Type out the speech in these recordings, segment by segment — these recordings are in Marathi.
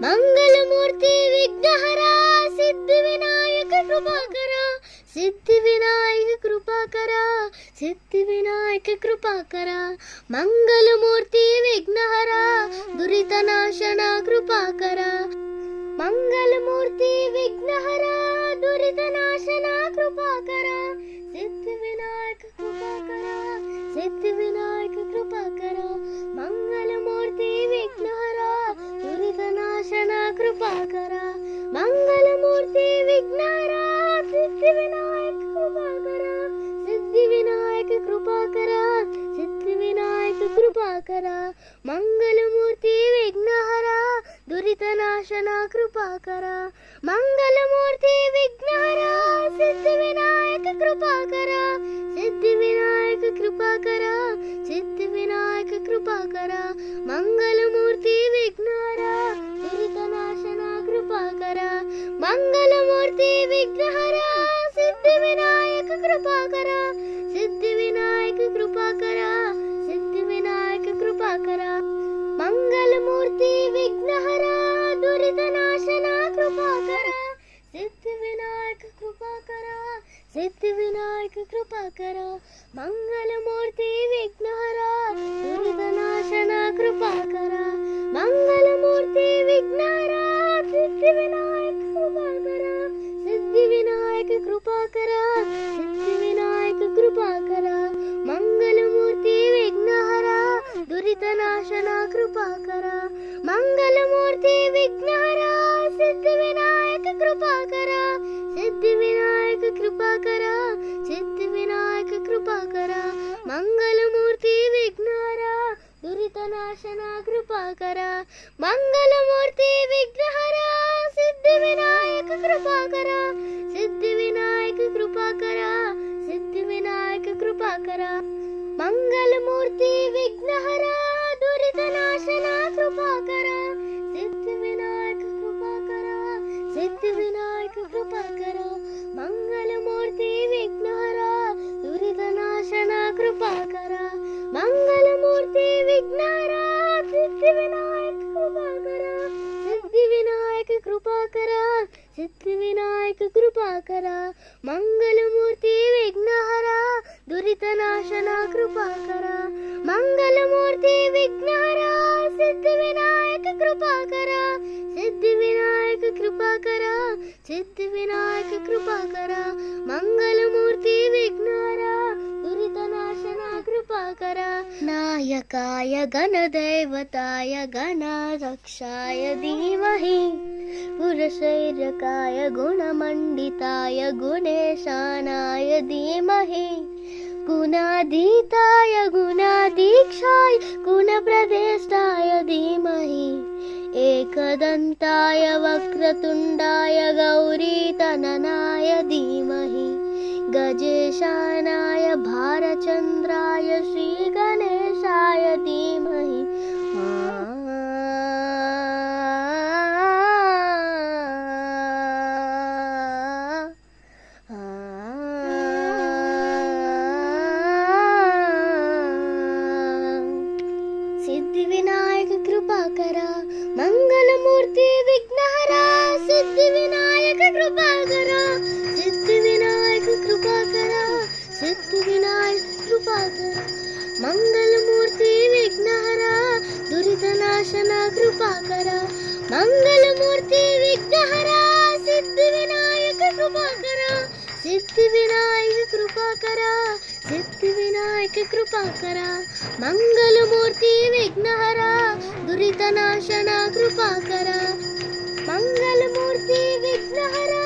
मंगलमूर्ति विघ्नहरा सिद्धिविनायक कृपाकरा सिद्धिविनायक कृपाकरा सिद्धिविनायक कृपाकरा मंगलमूर्ति विघ्नहरा दुरितनाशना कृपाकरा मंगलमूर्ति विघ्नहरा दुरितनाशना कृपाकरा सिद्धिविनायक कृपाकरा सिद्धिविनायक कृपाकरा मंगलमूर्ति विघ्नहरा दुरितनाशना कृपाकरा मंगलमूर्ति विघ्नहरा सिद्धिविनायक कृपाकरा सिद्धिविनायक कृपाकरा सिद्धिविनायक कृपाकरा मंगलमूर्ति विघ्नहरा दुरितनाशना कृपाकरा मंगलमूर्ति विघ्नहरा सिद्धिविनायक कृपाकरा सिद्धिविनायक कृपाकरा सिद्धिविनायक कृपाकरा मंगलमूर्ति विघ्नहरा दुरितनाशना कृपाकरा मंगलमूर्ति विघ्नहरा सिद्धिविनायक कृपाकरा सिद्धिविनायक कृपाकरा सिद्धिविनायक कृपाकरा मंगलमूर्ति विघ्नहरा दुरितनाशना कृपाकरा सिद्धिविनायक कृपाकरा सिद्धिविनायक कृपाकरा मंगलमूर्ति विघ्नहरा दुरितनाशना कृपाकरा मंगलमूर्ति विघ्नहरा सिद्धिविनायक कृपाकरा सिद्धिविनायक कृपाकरा सिद्धिविनायक कृपाकरा मंगलमूर्ति विघ्नहरा दुरितनाशना कृपाकरा मंगलमूर्ति विघ्नहरा सिद्धिविनायक कृपाकरा सिद्धिविनायक कृपाकरा सिद्धिविनायक कृपाकरा मंगलमूर्ति विघ्नहरा दुरितनाशना कृपाकरा मंगलमूर्ति विघ्नहरा सिद्धिविनायक कृपाकरा सिद्धिविनायक कृपाकरा सिद्धिविनायक कृपाकरा मंगलमूर्ति विघ्नहरा दुरितनाशना कृपाकरा सिद्धिविनायक कृपाकरा सिद्धिविनायक कृपाकरा मंगलमूर्ति विघ्नहरा दुरितनाशना कृपाकरा मंगलमूर्ति विघ्नहरा सिद्धिविनायक कृपाकरा सिद्धिविनायक कृपाकरा सिद्धिविनायक कृपाकरा मंगलमूर्ति विघ्नहरा दुरितनाशना कृपाकरा मंगलमूर्ति विघ्नहरा सिद्धिविनायक कृपाकरा सिद्धिविनायक कृपाकरा सिद्धिविनायक कृपाकरा मंगलमूर्ति विघ्नहरा दुरितनाशना कृपाकरा नायकाय गणदैवताय गणाध्यक्षाय धीमहि पुरशैर्यकाय गुणमण्डिताय गुणेशानाय धीमहि गुणाधीताय गुणाधीक्षाय गुणप्रदेष्टाय धीमहि एकदन्ताय वक्रतुण्डाय गौरीतननाय धीमहि गजेशानाय भारचन्द्राय श्रीगणेशाय धीमहि सिद्धिविनायक कृपाकरा मंगलमूर्ति विघ्नहरा सिद्धिविनायक कृपाकरा सिद्धिविनायक कृपाकरा सिद्धिविनायक कृपाकरा मंगलमूर्ति विघ्नहरा दुरितनाशना कृपाकरा मंगलमूर्ति विघ्नहरा सिद्धिविनायक कृपाकरा सिद्धिविनायक कृपाकरा सिद्धिविनायक कृपाकरा मंगलमूर्ति विघ्नहरा दुरितनाशना कृपाकरा मंगलमूर्ति विघ्नहरा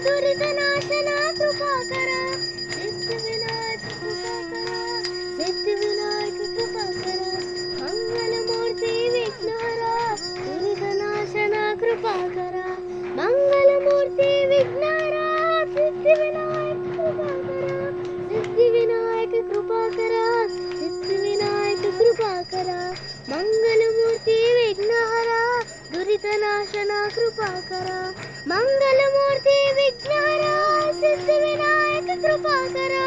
दुरितनाशना कृपाकरा सिद्धिविनायक कृपाकरा सिद्धिविनायक कृपाकरा मंगलमूर्ति विघ्नहरा दुरितनाशना कृपाकरा मंगलमूर्ति विघ्नहरा सिद्धिविनायक कृपाकरा सिद्धिविनायक कृपाकरा सिद्धिविनायक कृपाकरा मंगलमूर्ति विघ्नहरा दुरितनाशना कृपाकरा मंगलमूर्ति विघ्नहरा सिद्धिविनायक कृपाकरा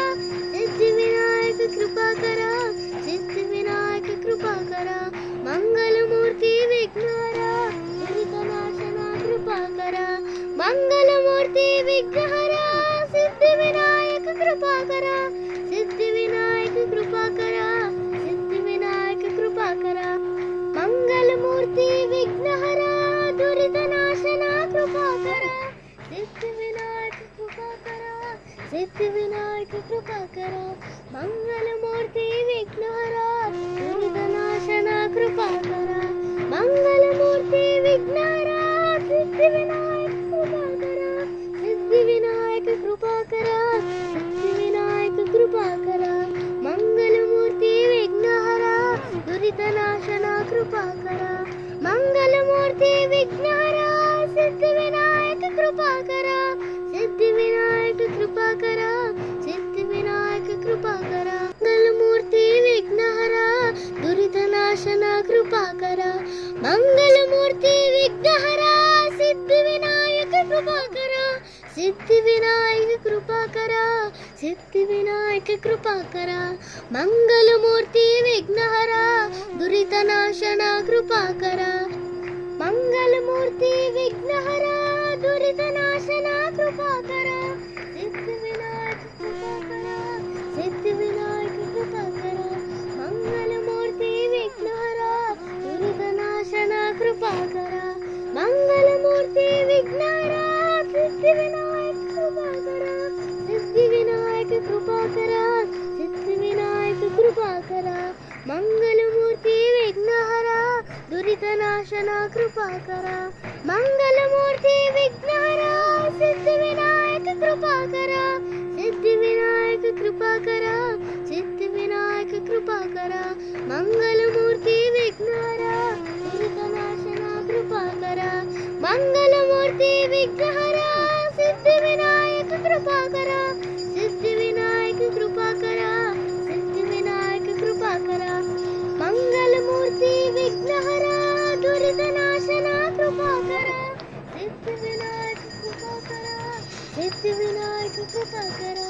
सिद्धिविनायक कृपाकरा सिद्धिविनायक कृपाकरा मंगलमूर्ति विघ्नहरा दुरितनाशना दुरितनाशना कृपाकरा मंगलमूर्ति विघ्नहरा सिद्धिविनायक कृपाकरा सिद्धिविनायक कृपाकरा सिद्धिविनायक कृपाकरा मंगलमूर्ति विघ्नहरा दुरितनाशना कृपाकरा मंगलमूर्ति विघ्नहरा सिद्धिविनायक कृपाकरा सिद्धिविनायक कृपाकरा सिद्धिविनायक कृपाकरा मंगलमूर्ति विघ्नहरा दुरितनाशना कृपाकरा मंगलमूर्ति विघ्नहरा दुरितनाशना कृपाकरा सिद्धिविनायक कृपाकरा सिद्धिविनायक कृपाकरा मंगलमूर्ति विघ्नहरा दुरितनाशना कृपाकरा मंगलमूर्ति विघ्नहरा सिद्धिविनायक कृपाकरा सिद्धिविनायक कृपाकरा सिद्धिविनायक कृपाकरा मंगलमूर्ति विघ्नहरा दुरितनाशना कृपाकरा मंगलमूर्ति विघ्नहरा सिद्धिविनायक कृपाकरा सिद्धिविनायक कृपाकरा सिद्धिविनायक कृपाकरा मंगलमूर्ति विघ्नहरा दुरितनाशना कृपाकरा मंगलमूर्ति विघ्नहरा सिद्धिविनायक कृपाकरा सिद्धिविनायक कृपाकरा सिद्धिविनायक कृपाकरा मंगलमूर्ति विघ्नहरा दुरितनाशना कृपाकरा सिद्धिविनायक कृपाकरा सिद्धिविनायक कृपाकरा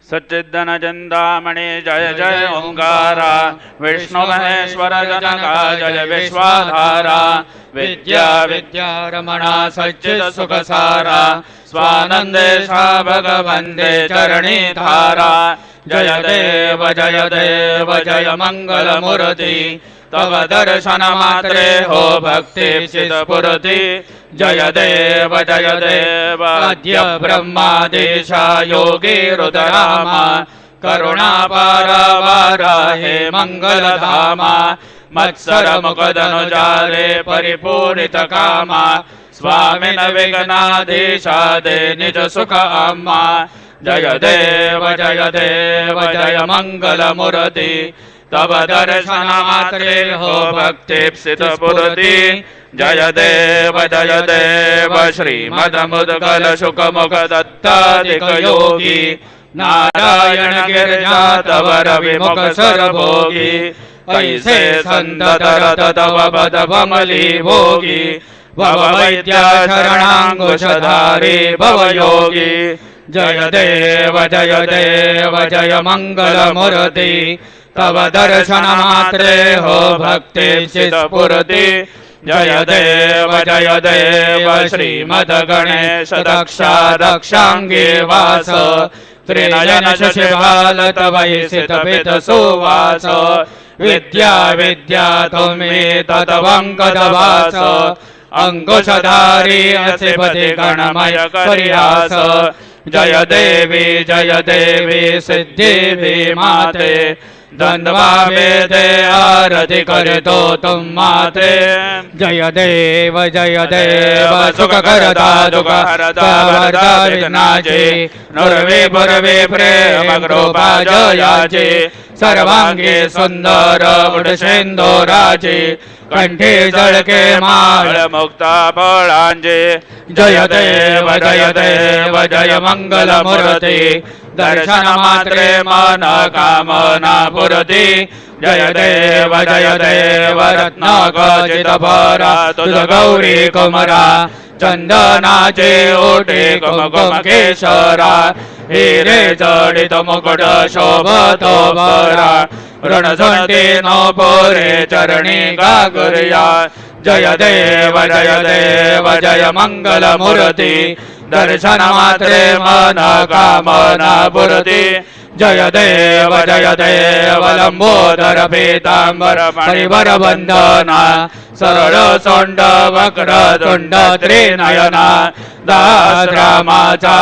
सच्चिदनचंदामणि जय जय ओंकारा विष्णु महेश्वर जनका जय विश्वाधारा विद्या विद्यारमणा सच्चिद सुखसारा स्वानंदेशा भगवंदे चरणी धारा जय देव जय मंगलमूर्ति तव दर्शन मात्रे हो भक्ति स्फुरति जय देव अद्य ब्रह्मादेशा योगी रुद्रामा करुणापारा हे मंगलधामा मत्सर मुखदनुजाले परिपूरित कामा स्वामिन विघ्नाधीशादे निज सुख आमा जय देव जय मंगलमूर्ति तब दर्शन मात्रे हो भक्ति स्फुरति जय देव श्रीमदमुद्गल शुक मुख दत्तादिक योगी नारायण गिरिजा तव रविमुख सरभोगी कैसे संतत तव पद कमली भोगी भव वैद्या शरणांकुशधारी भव योगी जय देव जय मंगलमूर्ति तव दर्शन मात्रे हो भक्ति स्फुरति जय देव श्रीमद गणेश दक्षांगे वास त्रिनयन शशिभाल तवैसित पित सुवास विद्या तुम्हे तदवंकदवास अंकुशधारी असिपति गणमय करियास जय देवी सिद्धि माते दंडवा वेदे आरति कर तो तुम माते जय देव सुख करता दुख हरता विघ्नाचे नुरवे पुरवे प्रेम कृपा जयाचे सर्वांगे सुंदर उडसेंदोराचे कंठे जळके माळ मुक्ता फळांचे जय देव जय मंगलमूर्ति दर्शन मात्रे मन कामना पुरति जय देव रत्न खचित परा तुझ गौरी कुमरा चंदनाचे ओटे कुमकुम केशरा हिरे जडित मुकुट शोभतो बरा रणझंटी नो पोरे चरणी गागुर्या जय देव जय मंगलमूर्ति दर्शन मात्रे मन कामना पुरति जय देव लंबोदर पीतांबर परिवर बंधना सरळ सोंड वक्र तुंड त्रिनयना दास रामाचा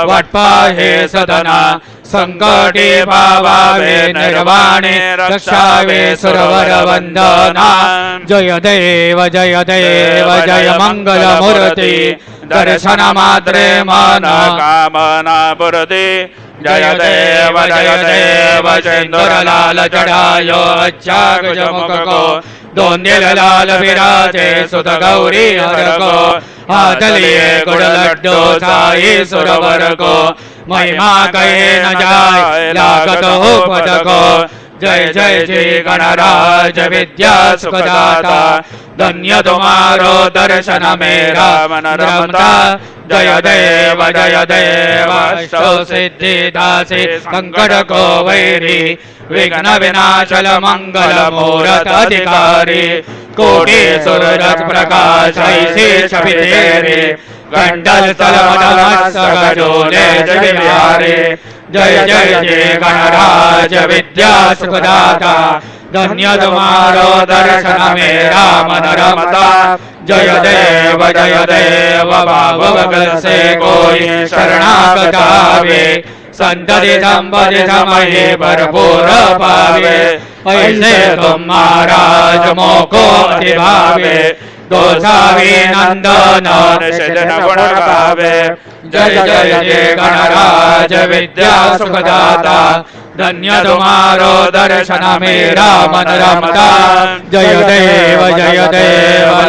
वाटपा हे सदना संकटे भावावे निर्वाणे रक्षावे सुरवरवन्दना जय देव जय मंगलमूर्ति दर्शनमात्रे मन कामना पूर्ति जय देव सिंदूरलाल चढ़ायो अच्छा गजमुख को दोंदिल लाल विराजे सुत गौरी हर को हाथ लिए गुड़ लड्डू साई सुरवर को महिमा कहे न जाए लागत हो पद को जय जय श्री गणराज विद्या सुखदाता धन्य तुम्हारो दर्शन मेरा मन रमता जय देव अष्टौ सिद्धि दासी संकट को वैरी विघ्न विनाशल मंगल मूरत अधिकारी कोटि सूरज प्रकाश ऐसी छवि तेरी कंडल तल मस्तक झूले जय बिहारी जय जय जय गणराज विद्या सुखदाता धन्य तुम्हारो दर्शन मेरा मन रमता जय देव भागवत से कोई शरणागत आवे संतति संपत्ति समय भरपूर पावे ऐसे तुम महाराज मोको अतिभावे दोषावी नंदन निषेधन गुण पावे जय जय जय गणराज विद्या सुखदाता धन्य तुम्हारो दर्शन मेरा मन रमता जय देव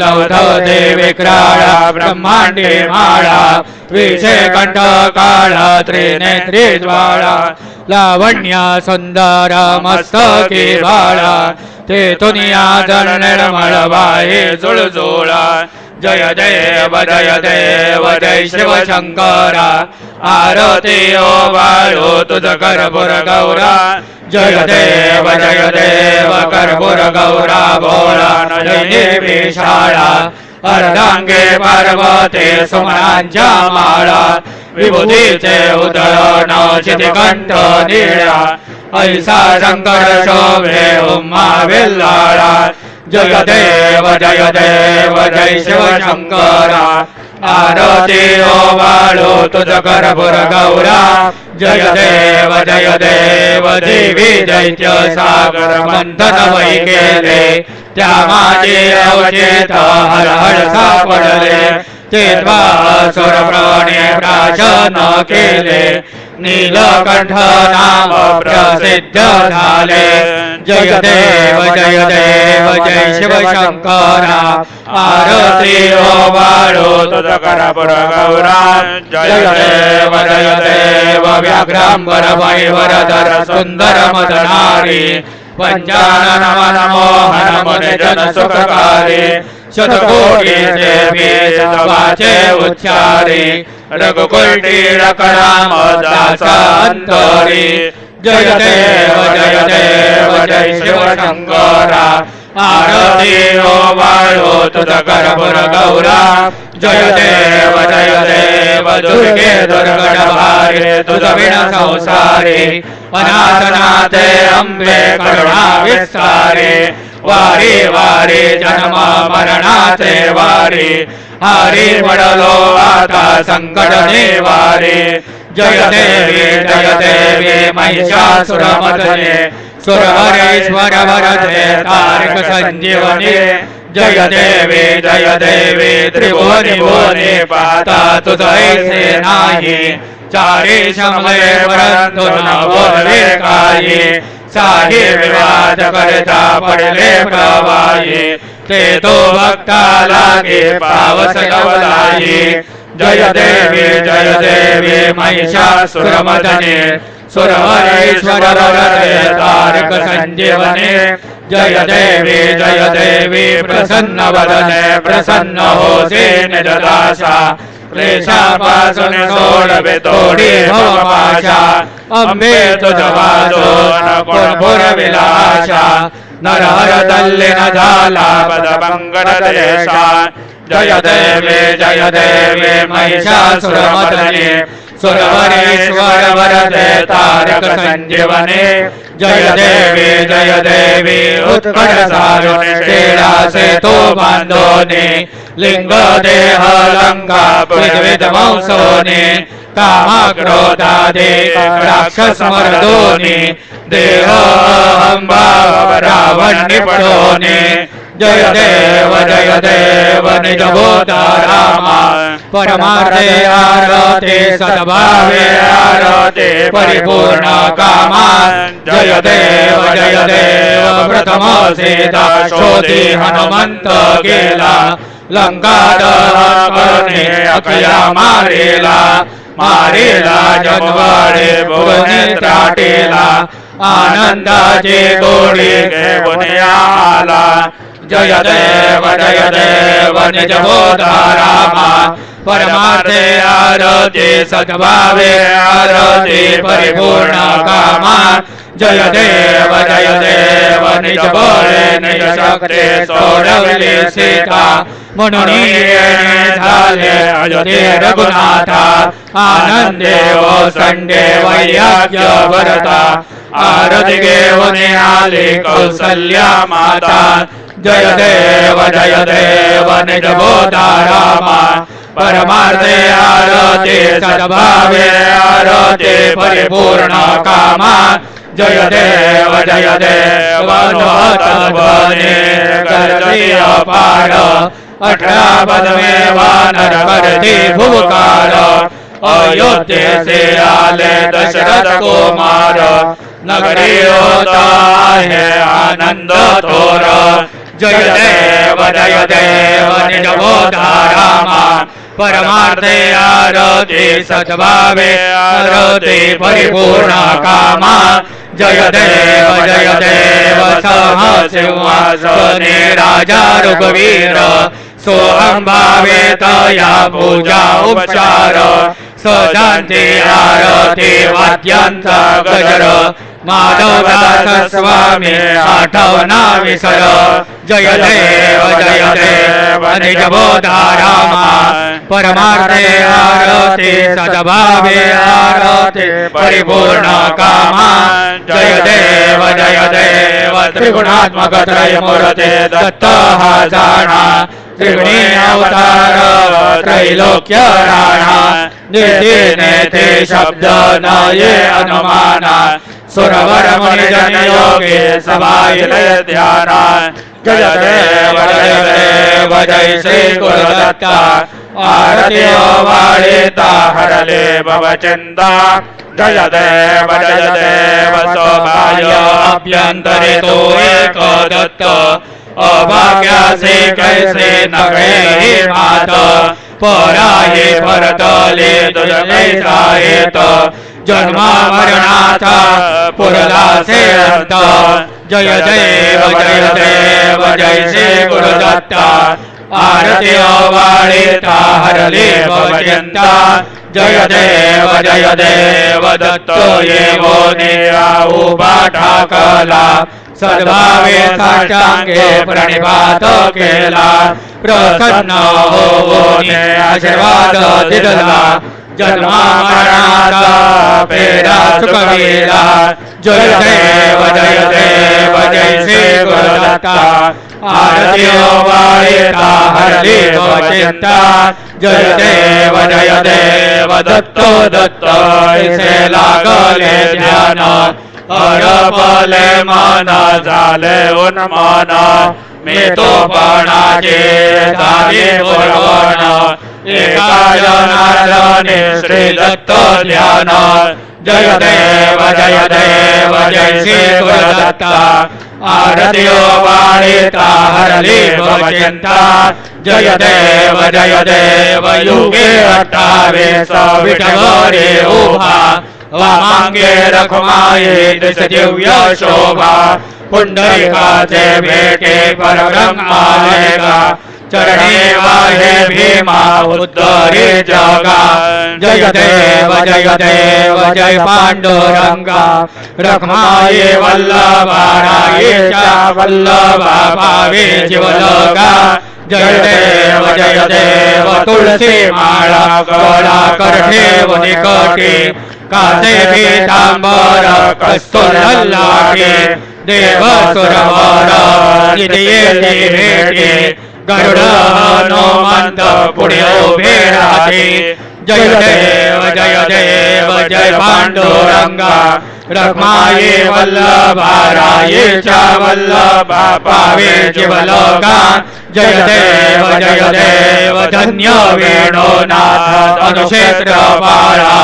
लौधव देवी क्राड़ा ब्रह्मांडी माला विषे कंठ काला त्रिनेत्री ज्वाला लावण्य सुंदर मस्तकी बाला ते तुनिया जन निर्मल वाहे जुळजुळा जय देव जय शिव शंकरा आरती ओ वाळो तुझ कर्पूर गौरा जय देव कर्पूर गौरा भोळा नयने विशाळा अर्धांगे पार्वते सुमनांच्या माळा विभूतीचे उदर शितिकंठ निळा ऐसा शंकर शोभे उमा विल्लाळा जय देव जय शिव शंकरा आरती ओ वाळो तुझ कर्पूर गौरा जय देव देवी दैत्य सागर मंथन वै केले त्या माझे अवचेत हर हर सापडले ते सुर प्राणे प्राशन केले नीलकंठ नाम प्रसिद्ध झाले जय देव जय शिव शंकरा आरती ओ वाळो तुझ कर्पूर गौरा जय देव व्याघ्रांबर वैवरधर सुंदर मदनारी पंचानन मन मोहन मुनि जन सुखकारी शतकोटी बीज वाचे उच्चारी रघुकुटी रकराम दासा अंतरी जय देव जय शिव शंकरा आरती ओ वाळो तुझ कर्पूर गौरा जय देव दुर्गे दुर्गण भारे तुझ विण संसारी अनाथनाथे अंबे करुणा विस्तारे वारी वारी जन्म मरणाचे वारी हरी पडलो आता संकट निवारे जय देवी महिषासुरमर्दने सुरहरेश्वर वरदे तारक संजीवनी जय देवी त्रिभुवनी भुवनी पाता तुझ ऐसे नाही चारी शमले परंतु न बोलले काही साही विवाद करता पडले प्रवाही ते तो भक्ता लागे पावस नवलाई जय देवी महिषासुरमर्दने सुरहरेश्वर वरदे तारक संजीवनी जय देवी प्रसन्न वदने प्रसन्न होसे निजदासा क्लेशापासून सोडवे तोडी भवपाशा अंबे तुझ वाजून कोणभुर विलाशा नरहर तल्लीन झाला पदमंगल देशा जय देवी महिषासुरमर्दने सुरहरेश्वर वरदे तारक संजीवनी जय देवी उत्कट सारुणे तेरा से तो बांधोने लिंग देह लंका पृथ्वी वंशोने कामक्रोधादि राक्षसमर्दोनि देहोऽहं रावणनिपुणोनि जय देव निजबोधा राम परमार्थे आरते सद्भावे आरते परिपूर्ण कामा जय देव प्रथम सीता शोधी हनुमंत गेला लंका दहने अखया मारेला जनवाडे भुवने त्राटेला आनंदाचे गोळी घेऊन आला जय देव निजबोधा रामा परमार्थे आरते सद्भावे आरते परिपूर्ण कामा जय देव निजबळे निज शक्ती सोडवली सीता म्हणून झाले अयोध्ये रघुनाथा आनंदे संडे वैराग्य भरता आरती घेऊन आली कौसल्या माता जय देव निजबोधा रामा परमार्थे आरते सद्भावे आरते परिपूर्ण कामा जय देव तद्वने करती अपार 18 पदमे वानर करती भुवकार अयोध्येचे आले दशरथ कुमार नगरी होता है आनंद थोर जय देव निजबोधा रामा परमार्थे आरती सद्भावे आरती परिपूर्ण कामा जय देव सह सिंहासने राजा रघुवीर सोहंभावे तया पूजा उपचार सजांती आरती वाद्यांचा गजर माधवदास स्वामी आठवना विसर जय देव निजबोधा रामा परमार्थे आरती सद्भावे आरती परिपूर्ण कामा जय देव त्रिगुणात्मक त्रयमूर्ते दत्त हा जाणा त्रिगुणी अवतार त्रैलोक्य राणा निधी नेते शब्द न ये अनुमाना सुरवर मुनिजन योगे सभाइलय ध्याना जय देव जय श्री गुरुदत्ता आरती वाळिता हरले भवचिंता जय देव सौभाग्य अभ्यंतरे तो एक दत्त अभाग्यासे कैसे नगळे मात पराये परतले तुझैसा येत जन्मा मरणाचा पुरलासे अंत जय देव जय श्री गुरुदत्ता आरती वाळिता हरले भवचिंता जय देव दत्त येवो निया उभा ठाकला सद्भावे साष्टांगे प्रणिपात केला प्रसन्न होऊन आशीर्वाद दिला जन्मा मरणाचा पेरा चुकविला जय देव जय श्री गुरुदत्ता आरती वाळिता हरली भवचिंता जय देव दत्त ऐसे लागले ध्यान अरपले मन झाले उन्मान मी तो पणाचे झाले पुरवण एका जनार्दने श्री दत्त ध्यान जय देव जय श्री गुरुदत्ता आरती वाळिता हरली भवचिंता जय देव युगे 28 विठवरे उभा वामांगे रखमाये दिस दिव्य शोभा पुंडरीकाचे भेटे परब्रह्म आलेगा चरणे वाहे भीमा उत्तरे जगा जय देव जय पांडुरंगा रखमाये वल्लभा रायेच्या वल्लभा भावे जीवलोका जय देव तुळसी माळा गळा करठे वनिकटे कासे पीतांबर कस्तूर लाटे देव सुरवर निधिये भेटे गरुड हनुमंत पुढे उभे राहते जय देव जय पांडुरंगा रखमाये वल्लभाराये च वल्लभा पावे जीवलोका जय देव धन्य वेणो नाथ अनुक्षेत्र पारा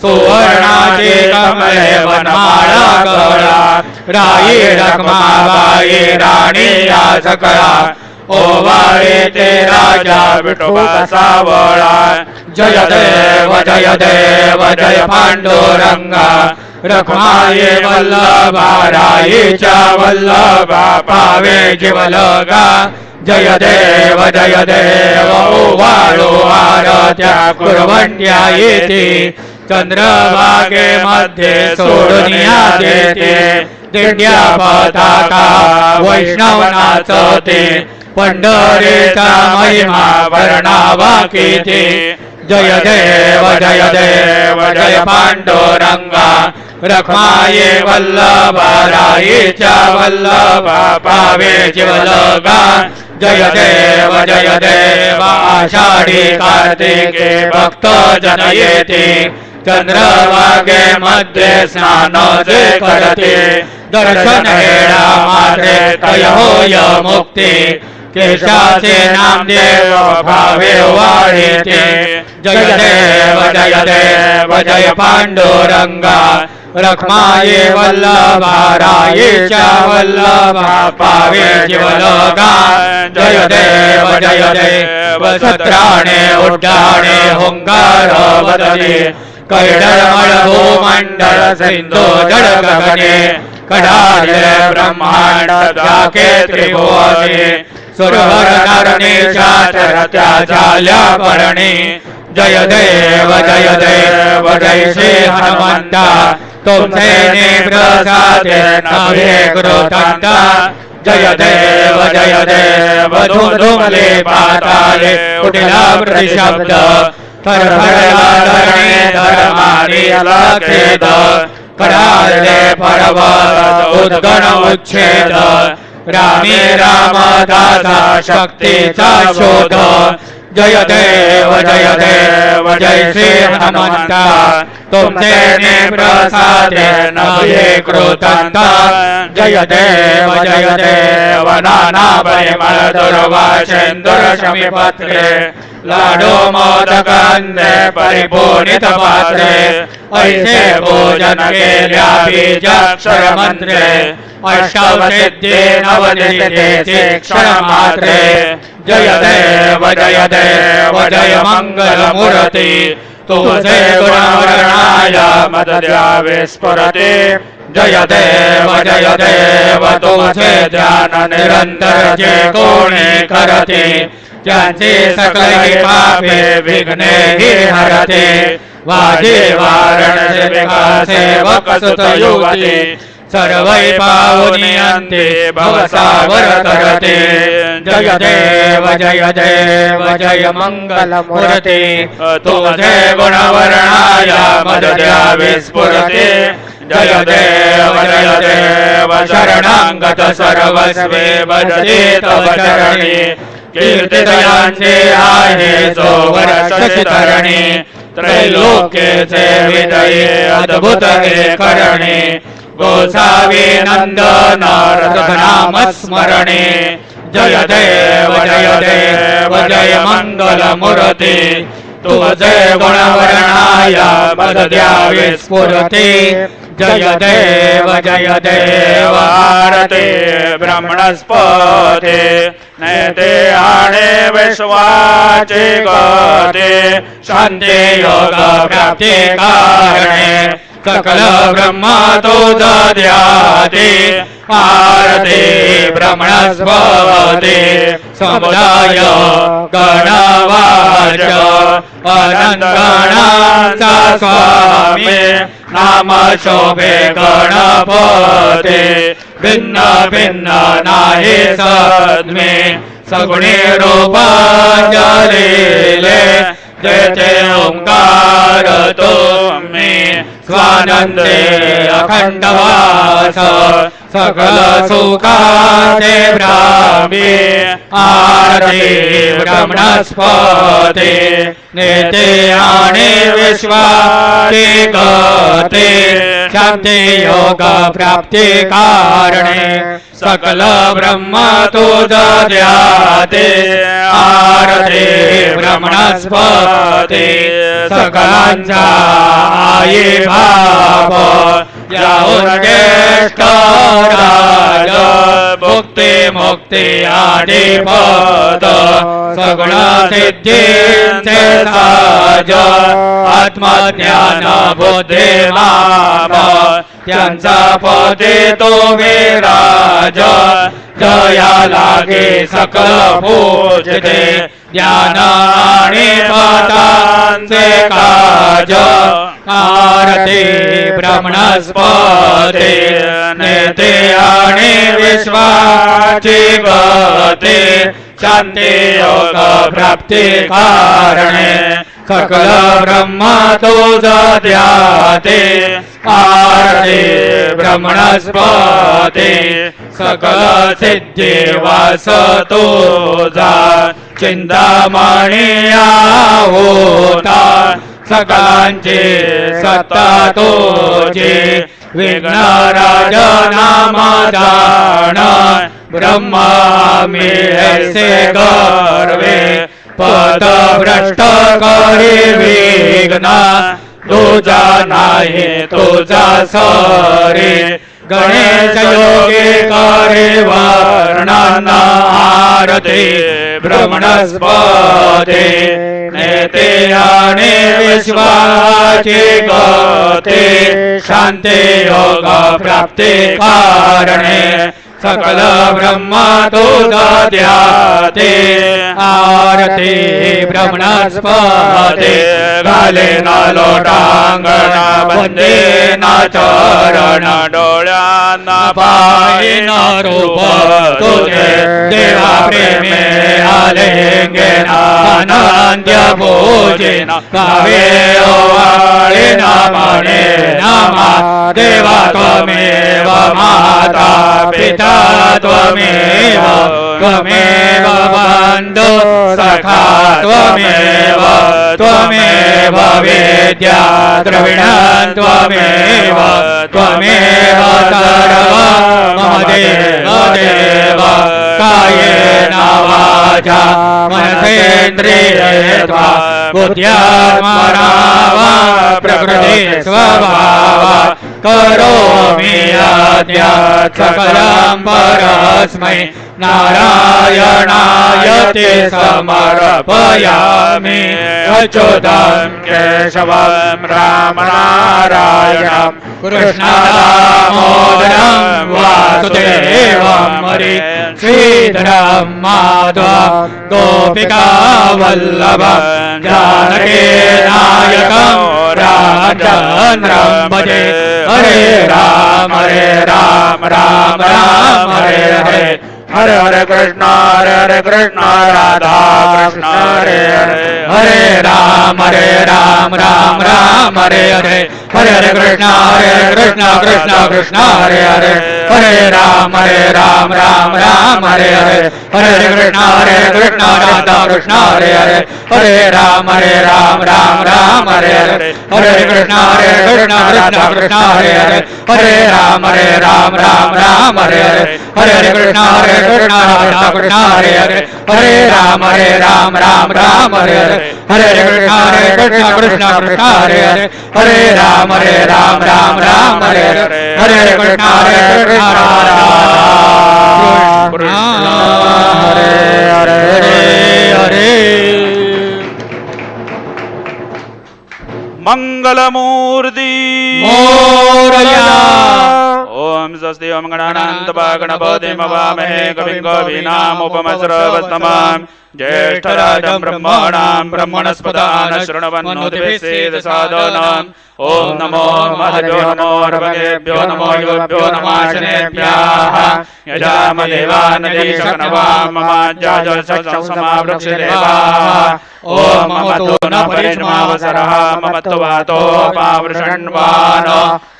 सुवर्णाची कमले वनमाळा गळा राई रखमाबाई राणी या सकळा ओवाळे ते राजा विठोबा सावळा जय देव जय पांडुरंगा रखमाये वल्लभाराये च वल्लभा पावे जीवलोका जय देव ओवाळो आरत्या कुर्वन्त्या येते चंद्रभागे मध्ये सोडून या देते दिंड्या पताका वैष्णव नाचते पंढरीचा महिमा वर्णावा किती जय देव जय पांडुरंगा रखमाये वल्लभाराये च वल्लभा पावे जीवलोका जय देव आषाढी कार्तिके भक्त जन येते चंद्रभागे मध्ये स्नान जे करते दर्शन हेळा मात्रे तय होय मुक्ती केशाचे नामदेव भावे वाढीते जय देव जय पांडुरंगा रखमाये वल्लभाराये च वल्लभा पावे जीवलोका जय देव सत्राणे उड्डाणे हुंकार वदने कैडमळ भूमंडल सिंधू जड गगने कडाले ब्रह्मांड जाके त्रिभुवने सुरवर नरनेशाचर त्या झाल्या परणी जय देव जय श्री हनुमंता तुमचे प्रसादे नभे कृतंता जय देव धुमधुमले पाताले उठला प्रतिशब्द थरथरला धरणे धर्मानी खेद कराले पर्वत उद्गण उच्छेद रामी रामदासा शक्तीचा शोध जय देव जय श्री हनुमंता तुमचे प्रसादे नभे कृतंता जय देव नाना परिमळ दुर्वासेंदुर शमीपत्रे लाडो मोदकांदे परिपूर्णित पात्रे ऐसे भोजन केल्या बीजाक्षर मंत्रे अष्टसिद्धि नवनिधि क्षण मात्रे जय देव जय मंगल मूर्ति तुझे गुणवर्णाय मद द्यावे स्फुरते जय देव तुझे ध्यान निरंतर जे कोणी करते ज्यांचे सकल पापे विघ्ने हि हरते वाजे वारणसे सेवक सुत युवती सर्वै पावनी अंते भवसावर तरते जय देव जय मंगल मूर्ति तुझे गुणवर्णाय मद द्यावे स्फुरते जय देव शरणांगत सर्वस्वे भजते तव चरणी कीर्तिदयांचे आहे जोवर शशिधरणी त्रैलोक्येचे विदये अद्भुत हे करणे गोसावी नंदन रघुनाम स्मरणे जय देव जय मंगल मूर्ति तुझे गुणवर्णाय मद द्यावे स्फुरते जय देव आरते ब्रह्मणस्पते नैते आणे विश्वाचे गते शांती योग प्राप्ती कारणे सकल ब्रह्म तो दद्याते आरते ब्रह्मणस्पते समुदाय गणवाच अनंत गणांचा स्वामी नाम शोभे गणपते भिन्न भिन्न नाही सद्मे सगुणे रूपांजलीले जेथे ओंकार तुम्ही स्वानंदे अखंडवास सकल सुखाते ब्राह्मी आरती ब्रह्मणस्पती नेते आणि विश्वाची गते शांती योग प्राप्ती कारणे सकल ब्रह्म तुझ ध्याते आरती ब्रह्मणस्पती सकलांचा आई बाप याहून ज्येष्ठ राज भुक्ती मुक्ती आदी पद सगुण सिद्धींचे साज आत्मज्ञान बुद्धी माम त्यांचा पदे तो विराज जया लागे सकल पूजते ज्ञान आणि पदांचे काज आरती ब्रह्मणस्पती नेते आणि विश्वाची गते शांती योग प्राप्ती कारणे सकल ब्रह्म तुझ ध्याते आरती ब्रह्मणस्पती सकल सिद्धी वास तुझा चिंतामणी होता सकलांची सत्ता तुझी विघ्नराज नाम जाण ब्रह्मा मी ऐसे गर्वे पद भ्रष्ट करी विघ्न तुझा नाही तुझा सरे गणेश योगी करे वर्णन आरती ब्रह्मणस्पती नेते आणि विश्वाची गते शांती योग प्राप्ती कारणे सकल ब्रह्म तुझ ध्याते आरती ब्रह्मणस्पती घाले ना लोटांगण बंदे ना चरण डोळ्यांना पाहिन रूप तुझे देवा प्रेमे आलेंगे अनंत्य पूजिन गावे ओवाळे नामाने नामा देवा त्वमेव माता पिता त्वमेव त्वमेव बन्धु सखा त्वमेव त्वमेव वेद्या द्रविणं त्वमेव त्वमेव सर्व मम देव देव कायेन वाचा मनसेन्द्रियेत्वा बुद्ध्यात्मना वा प्रकृति स्वभावा करोमि अद्य सकलं परस्मै नारायणाय ते समर्पयामि अच्युतं केशवं रामनारायणं कृष्णदामोदरं वासुदेवं हरि श्रीधरं माधवं गोपिकावल्लभं जानकी नायकं रामचन्द्रं भजे हरे राम राम राम हरे हरे हरे हरे कृष्ण राधा कृष्ण हरे हरे राम राम हरे हरे हरे हरे कृष्ण कृष्ण कृष्ण हरे हरे हरे राम राम हरे हरे हरे हरे कृष्ण राधा कृष्ण हरे हरे हरे राम राम हरे हरे हरे हरे कृष्ण कृष्ण कृष्ण हरे हरे हरे राम राम हरे हरे हरे हरे कृष्ण राधा कृष्ण हरे हरे हरे राम राम हरे हरे हरे हरे कृष्ण कृष्ण कृष्ण हरे हरे हरे राम राम हरे हरे हरे हरे कृष्ण राधा कृष्ण हरे हरे हरे मंगलमूर्ति मोरया ओम स्वस्ति ओम गणानान्त गणपतिं वामहे कविं कवीनामुपमस्रवस्तमां ज्येष्ठराजं ब्रह्मणां ब्रह्मणस्पदान शृण्वन्नोतिभिः सेदसादनाम् ॐ नमो महद्भ्यो नमो ऋभगेभ्यो नमो युगभ्यो नमः शनेभ्यः यजामदेवानदीशकनवां ममाज्याजसमावृक्षदेवाः ॐ ममतो न परिष्मावसरः ममत्वातोपावृषण्वान्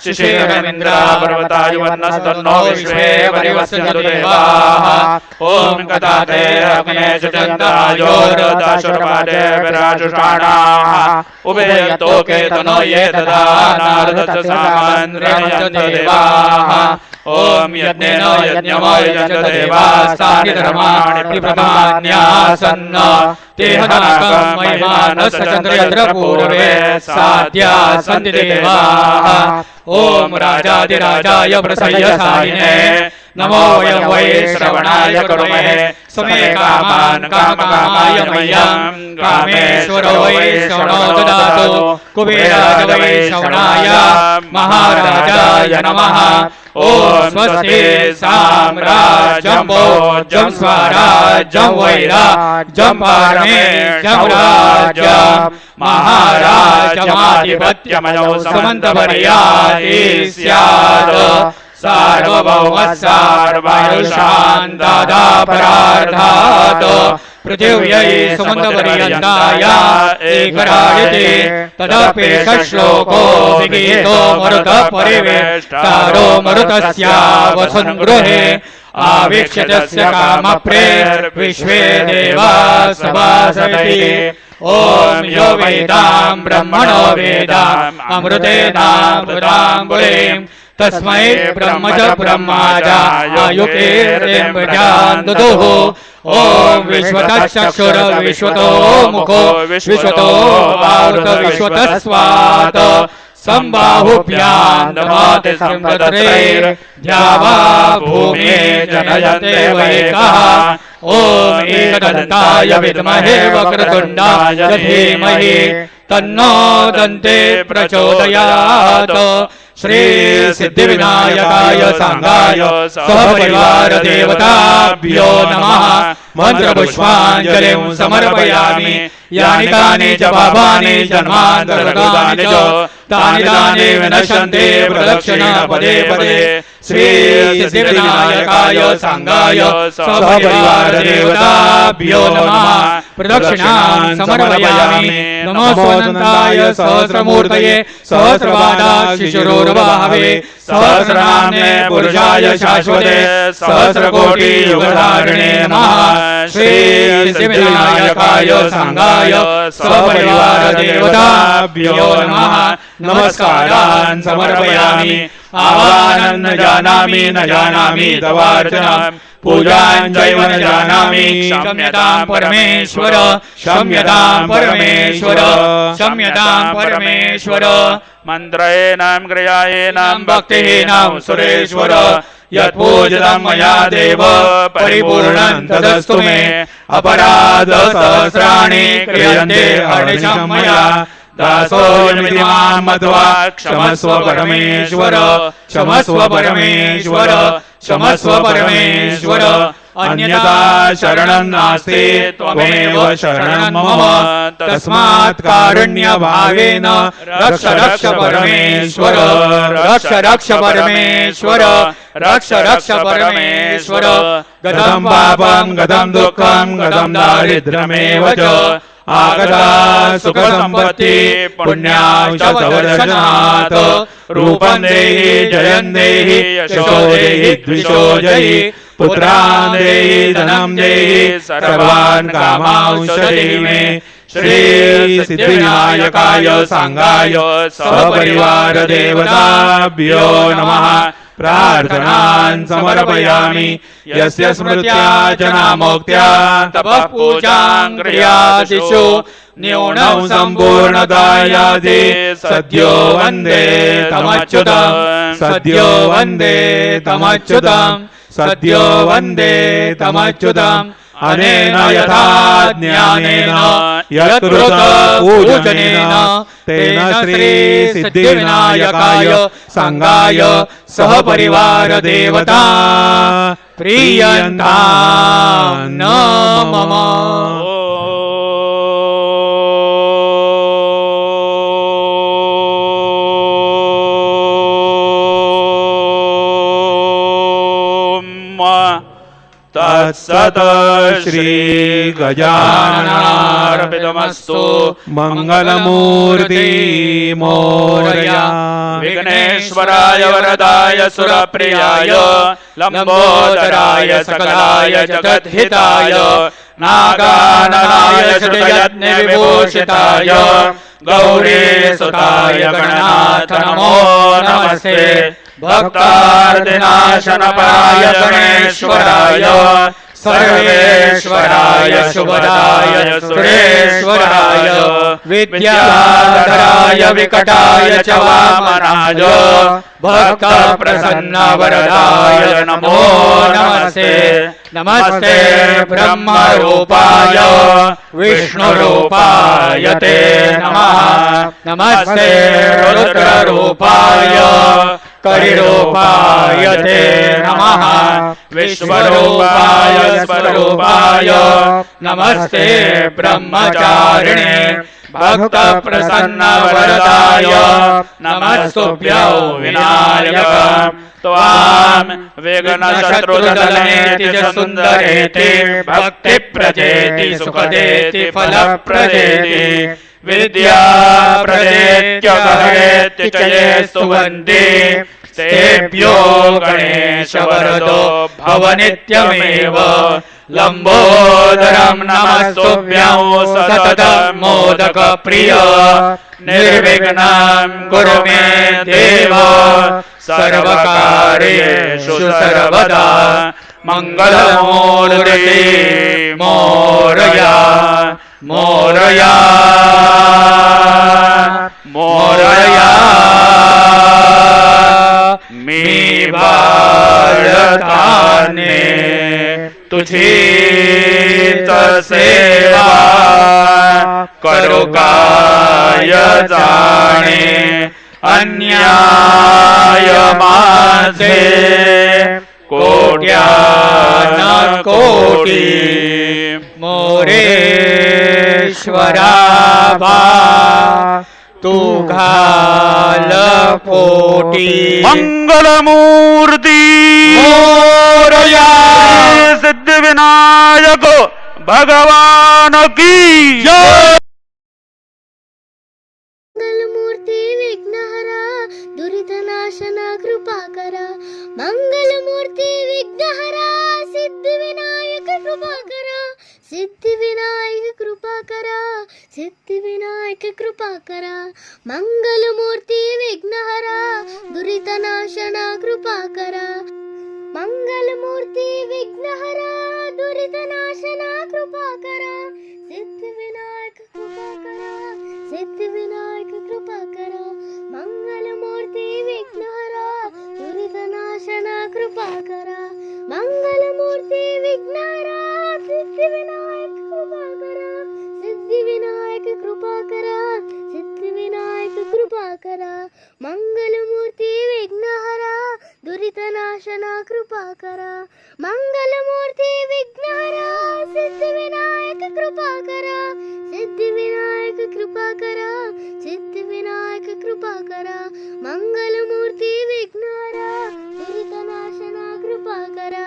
शिशिरमिन्द्रा पर्वतायुवन्नस्तन्नो विश्वे परिवस्यन्तु देवाः ॐ कदाते अग्ने चन्द्रायोरदाशुर्वादे विराजुषाणाः उभयन्तो केतनो ये तदा नारदसामान्यन्त देवाः ॐ यज्ञेन यज्ञमो यजन्त देवास्तानि धर्माणि प्रथमान्यासन्न तेहनाकं महिमानस्य चन्द्रयत्र पूर्वे साध्या सन्ति देवाः ॐ राजाधिराजाय प्रसय्यसायिने नमो वयं वै श्रवणाय कुर्महे समे कामान् कामकामाय मह्यं कामेश्वरो वै श्रवणो ददातु कुबेराय वै श्रवणाय महाराजाय नमः ॐ स्वस्ति साम्राज्यं भोज्यं स्वराज्यं वैराज्यं पारमेश्वरं राज्यं महाराजमाधिपत्यमयो समन्तपर्यायी स्यात् सार्वभौमः सार्वायुषान् दादापरार्धात् पृथिव्यै सुमन्तपर्यन्ताय एकरायते तदपेष श्लोको विगीतो मरुतः परिवेष्टारो मरुतस्यावसन् गृहे आवीक्ष्य तस्य कामप्रेर्विश्वे देवाः सभासयति ॐ यो वेदां ब्रह्मणो वेदाम् अमृतेनामृताम्बुलिं तस्मै ब्रह्मज ब्रह्माज आयुकीर्तिं ददुः ॐ विश्वतः चक्षुर विश्वतो मुखो विश्वतो आवृत विश्वतः स्वात् सम्बाहुभ्यां दधाति सम्पत्रैर्द्यावा भूमे जनयते वैकः ॐ एकदन्ताय विद्महे वक्रतुण्डाय धीमहि तन्नो दन्ते प्रचोदयात् श्री सिद्धिविनायकाय सांगाय सहपरिवार देवताभ्यो नमः मंत्रपुष्पाञ्जलिं समर्पयामि यानि कानि च पापानि जन्मान्तरकृतानि च तानि तानि विनश्यन्ते प्रदक्षिणा पदे पदे श्री सिद्धिविनायकाय सांगाय सहपरिवार देवताभ्यो नमः प्रदक्षिणां समर्पयामि नमो स्वनन्ताय सहस्रमूर्तये सहस्रपादाक्षिशिरोर्वाहवे सहस्रनाम्ने पुरुषाय शाश्वते सहस्रकोटियुगधारिणे नमः श्री सिद्धिविनायकाय सांगाय सपरिवार देवताभ्यो नमः नमस्कारान् समर्पयामि आवाहनं न जानामि तवार्चनां पूजां चैव न जानामि क्षम्यतां परमेश्वर क्षम्यतां परमेश्वर क्षम्यतां परमेश्वर मन्त्रेणां क्रियायेनां भक्तिहीनां सुरेश्वर यत्पूजितं मया देव परिपूर्णं तदस्तु मे अपराध सहस्राणि क्रियन्ते अनिशं मया दासोऽयमिति मां मत्वा क्षमस्व परमेश्वर क्षमस्व परमेश्वर क्षमस्व परमेश्वर अन्यथा शरणं नास्ति त्वमेव शरणं मम तस्मात् कारुण्यभावेन रक्ष रक्ष परमेश्वर रक्ष रक्ष परमेश्वर रक्ष रक्ष परमेश्वर गतं पापं गतं दुःखं गतं दारिद्र्यमेव च आगता सुखसम्पत्ति पुण्यां च तव दर्शनात् रूपं देहि जयं देहि यशो देहि द्विषो जयि पुत्रान् देहि धनं देहि सर्वान् कामांश्च देहि मे श्री सिद्धिविनायकाय सांगाय सपरिवार देवताभ्यो नमः प्रार्थनान् समर्पयामि यस्य स्मृत्या जनामोक्त्या तपः पूजां क्रियादिषु न्यूनं सम्पूर्णतायादि सद्यो वन्दे तमच्युतं सद्यो वन्दे तमच्युतं सद्यो वन्दे तमच्युतं अनेन यथा ज्ञानेन यत्कृत पूजनेन तेन श्री सिद्धिविनायकाय संगाय सहपरिवार देवता प्रीयन्तां न मम। तत्सत् श्री गजाननार्पितमस्तु। मंगलमूर्ति मोरया। विघ्नेश्वराय वरदाय सुरप्रियाय लंबोदराय सकलाय जगद्हिताय नागाननाय श्रुतयज्ञविभूषिताय गौरीसुताय गणनाथ नमो नमस्ते। भक्तार्तिनाशनपराय गणेश्वराय सर्वेश्वराय शुभदाय सुरेश्वराय विद्याधराय विकटाय च वामनाय भक्त प्रसन्न वरदाय नमो नमस्ते। नमस्ते ब्रह्मरूपाय विष्णुरूपाय ते नमः। नमस्ते रुद्ररूपाय करिरूपाय ते नमः। विश्वरूपाय स्वरूपाय नमस्ते ब्रह्मचारिणे भक्त प्रसन्न वरदाय नमस्तुभ्यो विनायक। त्वां विघ्न शत्रुदलनेति च सुन्दरेति भक्ति प्रजेति सुखदेति फलप्रदेति विद्या प्रदेत्य गहेत्य च ये स्तुवन्ति तेभ्यो गणेश वरदो भव नित्यमेव। लंबोदरं नमस्तुभ्यं सततं मोदक प्रिय निर्विघ्नं कुरु मे देव सर्वकार्येषु सर्वदा। मंगलमूर्ति मोरया मोरया मोरया। मी बाळताने तुझी सेवा करू काय जाणे अन्याय माझे कोट्यान कोटी मोरेश्वरा बा तू घाल पोटी। मंगलमूर्ती मोरया सिद्धिविनायक भगवान की जय। मंगलमूर्ती विघ्नहरा दुरितनाशना कृपाकरा। मंगलमूर्ती विघ्नहरा सिद्धिविनायक कृपाकरा। सिद्धिविनायक कृपाकरा सिद्धिविनायक कृपाकरा। मंगलमूर्ती विघ्नहरा दुरितनाशना कृपाकरा। मंगलमूर्ती विघ्नहरा दुरितनाशना कृपाकरा। सिद्धिविनायक कृपाकरा सिद्धिविनायक कृपाकरा। मंगलमूर्ती विघ्नहरा दुरितनाशना कृपाकरा। मंगलमूर्ती विघ्नहरा सिद्धिविनायक कृपाकरा। सिद्धिविनायक कृपाकरा सिद्धिविनायक कृपाकरा। मंगलमूर्ती विघ्नहरा दुरितनाशना कृपाकरा। मंगलमूर्ती विघ्नहरा सिद्धिविनायक कृपाकरा। सिद्धिविनायक कृपाकरा सिद्धिविनायक कृपाकरा। मंगलमूर्ती विघ्नहरा दुरितनाशना कृपाकरा।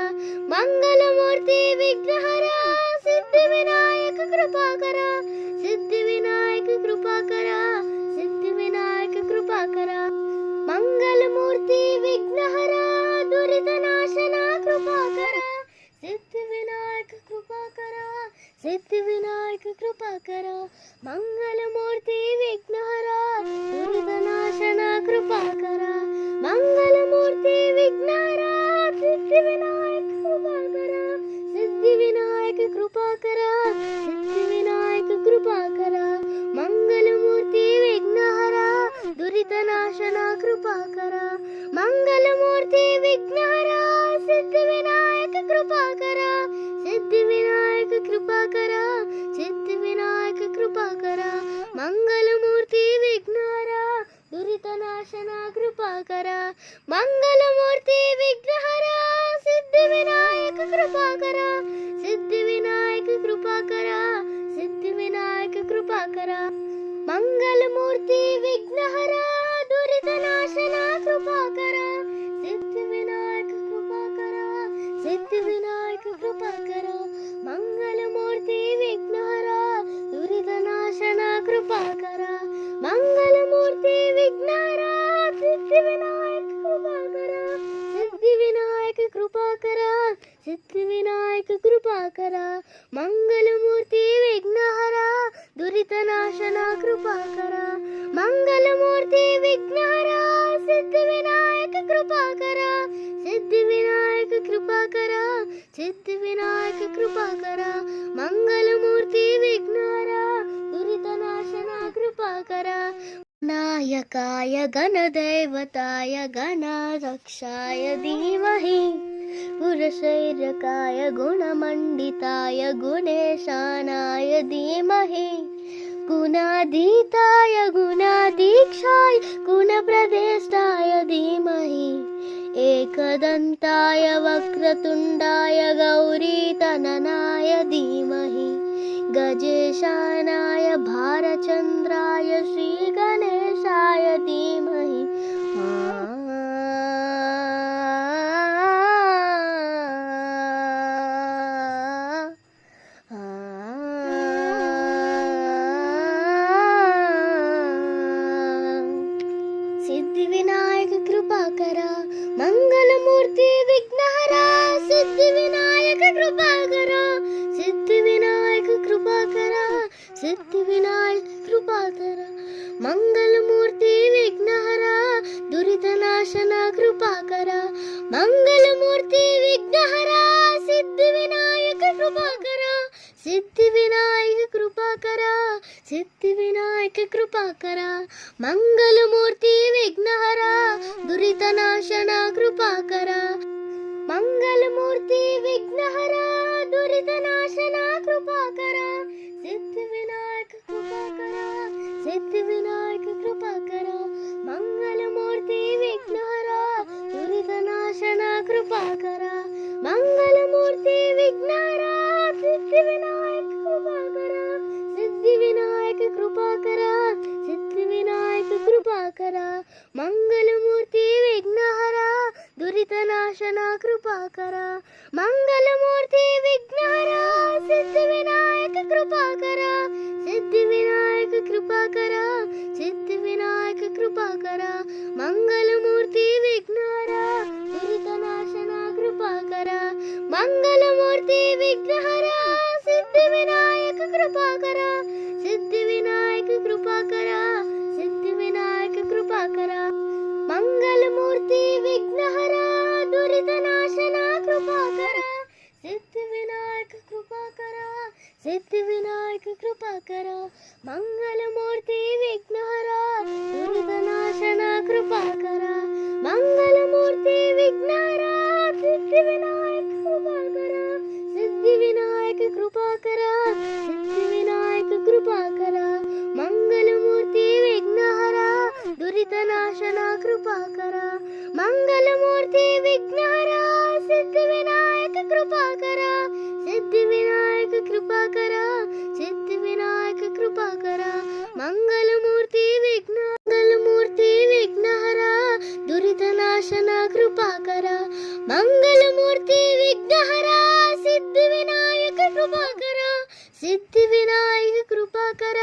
मंगलमूर्ती विघ्नहरा सिद्धिविनायक कृपाकरा। सिद्धिविनायक कृपाकरा सिद्धिविनायक कृपाकरा। मंगलमूर्ती विघ्नहरा दुरितनाशना कृपाकरा। सिद्धिविनायक कृपाकरा सिद्धिविनायक कृपाकरा। मंगलमूर्ती विघ्नहरा दुरितनाशना कृपाकरा। मंगलमूर्ती विघ्नहरा सिद्धिविनायक कृपाकरा। सिद्धिविनायक कृपाकरा सिद्धिविनायक कृपाकरा। मंगलमूर्ती विघ्नहरा दुरितनाशना कृपाकरा। मंगलमूर्ती विघ्नहरा सिद्धिविनायक कृपाकरा। सिद्धिविनायक ಕೃಪಾಕರ ಮಂಗಲಮೂರ್ತಿ ವಿಘ್ನಹರ ದುರಿತನಾಶನ ಕೃಪಾಕರ ಮಂಗಲಮೂರ್ತಿ ವಿಘ್ನಹರ ಸಿದ್ಧಿವಿನಾಯಕ ಕೃಪಾಕರ ಸಿದ್ಧಿವಿನಾಯಕ ಕೃಪಾಕರ ಸಿದ್ಧಿವಿನಾಯಕ ಕೃಪಾಕರ ಮಂಗಲಮೂರ್ತಿ ವಿಘ್ನಹರ ದುರಿತನಾಶನ ಕೃಪಾಕರ ಸಿದ್ಧಿವಿನಾಯಕ ಕೃಪಾಕರ ಸಿದ್ಧಿವಿನಾಯಕ ಕೃಪಾಕರ ಮಂಗಲಮೂರ್ತಿ ವಿಘ್ನಹರ ದುರಿತನಾಶನ ಕೃಪಾಕರ ಮಂಗಲಮೂರ್ತಿ ವಿಘ್ನಹರ ಸಿದ್ಧಿವಿನಾಯಕ ಕೃಪಾಕರ ಸಿದ್ಧಿವಿನಾಯಕ ಕೃಪಾಕರ ಸಿದ್ಧಿವಿನಾಯಕ ಕೃಪಾಕರ ಮಂಗಲಮೂರ್ತಿ ವಿಘ್ನಹರ ದುರಿತನಾಶನ ಕೃಪಾಕರ ಮಂಗಲಮೂರ್ತಿ ವಿಘ್ನಹರ ಸಿದ್ಧಿವಿನಾಯಕ ಕೃಪಾಕರ ಸಿದ್ಧಿವಿನಾಯಕ ಕೃಪಾಕರ ಸಿದ್ಧಿವಿನಾಯಕ ಕೃಪಾಕರ ಮಂಗಲಮೂರ್ತಿ ವಿಘ್ನಹರ ದುರಿತನಾಶನ ಕೃಪಾಕರ ನಾಯಕಾಯ ಗಣದೇವತಾಯ ಗಣರಕ್ಷಾಯ ಧೀಮಹಿ पुरशैर्यकाय गुणमण्डिताय गुणेशानाय धीमहि गुणाधीताय गुणाधीक्षाय गुणप्रदेष्टाय धीमहि एकदन्ताय वक्रतुण्डाय गौरीतननाय धीमहि गजेशानाय भारचन्द्राय श्रीगणेशाय धीमहि सिद्धिविनायक कृपाकर मंगलमूर्ति विघ्नहर सिद्धिविनायक कृपाकर सिद्धिविनायक कृपाकर सिद्धिविनायक कृपाकर मंगलमूर्ति विघ्नहर दुरितनाशन कृपाकर मंगलमूर्ति विघ्नहर सिद्धिविनायक कृपाकर सिद्धिविनायक कृपाकर सिद्धिविनायक कृपाकर मंगलमूर्ति विघ्नहर दुरितनाशन कृपाकर मंगलमूर्ति विघ्नहर दुरितनाशन कृपाकर सिद्धिविनायक कृपाकर सिद्धिविनायक कृपाकर मंगलमूर्ति विघ्नहर दुरितनाशन कृपाकर मंगलमूर्ति विघ्नहर सिद्धिविनायक कृपाकर सिद्धिविनायक कृपाकर सिद्धिविनायक कृपाकर मंगलमूर्ति विघ्नहर दुरितनाशन कृपाकर मंगलमूर्ति विघ्नहर सिद्धिविनायक कृपाकर सिद्धिविनायक कृपाकर सिद्धिविनायक कृपाकर मंगलमूर्ति विघ्नहर दुरितनाशन कृपाकर मंगलमूर्ति विघ्नहर सिद्धिविनायक कृपाकर सिद्धिविनायक कृपाकर सिद्धिविनायक कृपाकर मंगलमूर्ति विघ्नहर दुरितनाशन कृपाकर सिद्धिविनायक कृपाकर सिद्धिविनायक कृपाकर मंगलमूर्ति विघ्नहर दुरितनाशन कृपाकर मंगलमूर्ति विघ्नहर सिद्धिविनायक कृपाकर सिद्धिविनायक कृपाकर सिद्धिविनायक कृपाकर मंगलमूर्ति विघ्नहर दुरितनाशन कृपाकर मंगलमूर्ति विघ्नहर सिद्धिविनायक कृपाकर सिद्धिविनायक कृपाकर सिद्धिविनायक कृपाकर मंगलमूर्ति विघ्नहर दुरितनाशन कृपाकर मंगलमूर्ति विघ्नहर सिद्धिविनायक कृपाकर सिद्धिविनायक कृपाकर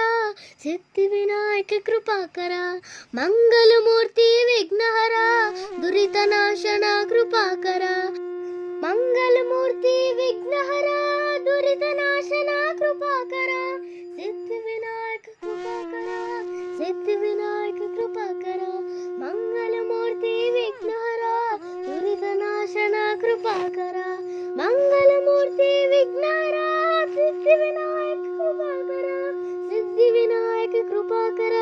सिद्धिविनायक कृपाकर मंगलमूर्ति विघ्नहर दुरितनाशन कृपाकर मंगलमूर्ति विघ्नहर दुरितनाशन कृपाकर सिद्धिविनायक कृपाकर सिद्धिविनायक कृपाकर मंगलमूर्ति विघ्नहर दुरितनाशन कृपाकर मंगलमूर्ति विघ्नहर सिद्धिविनायक कृपाकर सिद्धिविनायक कृपाकर